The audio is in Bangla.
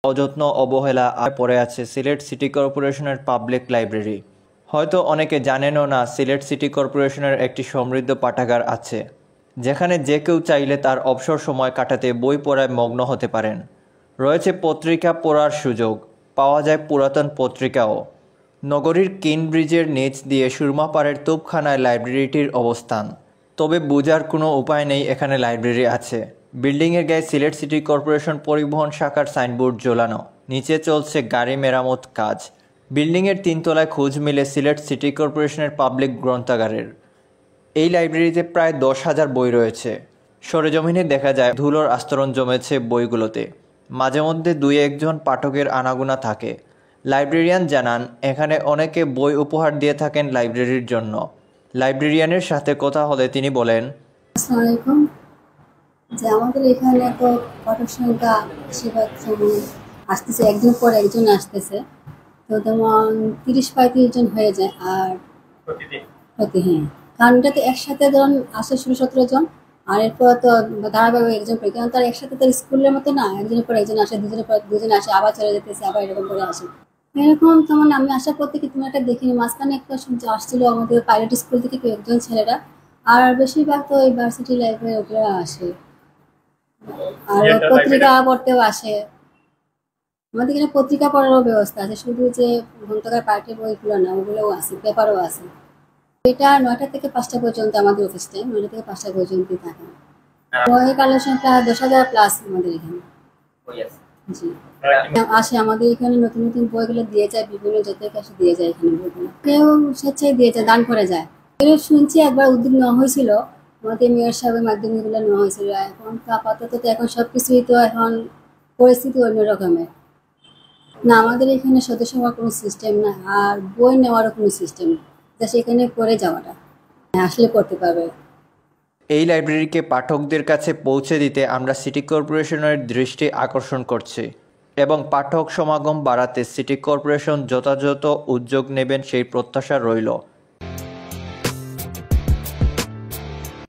অযত্ন অবহেলা আর পড়ে আছে সিলেট সিটি কর্পোরেশনের পাবলিক লাইব্রেরি। হয়তো অনেকে জানেনও না সিলেট সিটি কর্পোরেশনের একটি সমৃদ্ধ পাঠাগার আছে, যেখানে যে কেউ চাইলে তার অবসর সময় কাটাতে বই পড়ায় মগ্ন হতে পারেন। রয়েছে পত্রিকা পড়ার সুযোগ, পাওয়া যায় পুরাতন পত্রিকাও। নগরীর কিন ব্রিজের নিচ দিয়ে সুরমাপাড়ের তোপখানায় লাইব্রেরিটির অবস্থান। তবে বোঝার কোনো উপায় নেই এখানে লাইব্রেরি আছে। বিল্ডিংয়ের গায়ে সিলেট সিটি কর্পোরেশন পরিবহন শাখার সাইনবোর্ড ঝোলানো, নিচে চলছে গাড়ি মেরামত কাজ। বিল্ডিংয়ের 3 তলায় খোঁজ মিলে সিলেট সিটি কর্পোরেশনের পাবলিক গ্রন্থাগারের। এই লাইব্রেরিতে প্রায় 10,000 বই রয়েছে। সরেজমিনে দেখা যায় ধুলোর আস্তরণ জমেছে বইগুলোতে। মাঝে মধ্যে 2-1 জন পাঠকের আনাগোনা থাকে। লাইব্রেরিয়ান জানান, এখানে অনেকে বই উপহার দিয়ে থাকেন লাইব্রেরির জন্য। লাইব্রেরিয়ানের সাথে কথা হলে তিনি বলেন, আসসালামু আলাইকুম। যে আমাদের এখানে তো পাঠক সংখ্যা বেশিরভাগ সময় আসতেছে, একজন পর একজন আসতেছে। তো যেমন 30-35 জন হয়ে যায়। আর হ্যাঁ, কারণ এটাতে একসাথে ধরুন আসে 16-17 জন। আর এরপর তো ধারাবাহিক একজন পরে, কারণ তার একসাথে তার স্কুলের মতো না, একজনের পর একজন আসে, দুজনের পর দুজন আসে, আবার চলে যেতেছে, আবার এরকম করে আসে। এরকম তেমন আমি আশা করতে কি তুমি একটা দেখিনি, মাঝখানে একটা আসছিল আমাদের পাইলট স্কুল থেকে কয়েকজন ছেলেরা। আর বেশিরভাগ তো এই ভার্সিটি লাইফে ওগুলো আসে, আর পত্রিকা পড়তেও আসে। আমাদের এখানে পত্রিকা পড়ারও ব্যবস্থা আছে, শুধু যে গ্রন্থাগার পার্টির বইগুলো না, ওগুলোও আছে, পেপারও আছে। এটা 9টা থেকে 5টা পর্যন্ত আমাদের অফিস টাইম, 9টা থেকে 5টা পর্যন্তই থাকে। বই কালেকশন প্রায় 10,000 প্লাস আমাদের এখানে। জি, আসে আমাদের এখানে নতুন নতুন বইগুলো দিয়ে যায়, বিভিন্ন জায়গায় কাছে দিয়ে যায় এখানে বইগুলো। কেউ স্বেচ্ছায় দিয়ে যায়, দান করে যায়। এর শুনছি একবার উদ্যোগ নেওয়া হয়েছিল, আমাদের মেয়র সাহেবের মাধ্যমে এগুলো নেওয়া হয়েছিল। এখন তো আপাতত তো এখন সবকিছুই তো এখন পরিস্থিতি অন্য রকমের না। আমাদের এখানে সদস্য হওয়ার কোনো সিস্টেম না, আর বই নেওয়ারও কোনো সিস্টেম না, যা সেখানে পড়ে যাওয়াটা আসলে পড়তে পারবে। এই লাইব্রেরিকে পাঠকদের কাছে পৌঁছে দিতে আমরা সিটি কর্পোরেশনের দৃষ্টি আকর্ষণ করছি এবং পাঠক সমাগম বাড়াতে সিটি কর্পোরেশন যথাযথ উদ্যোগ নেবেন সেই প্রত্যাশা রইল।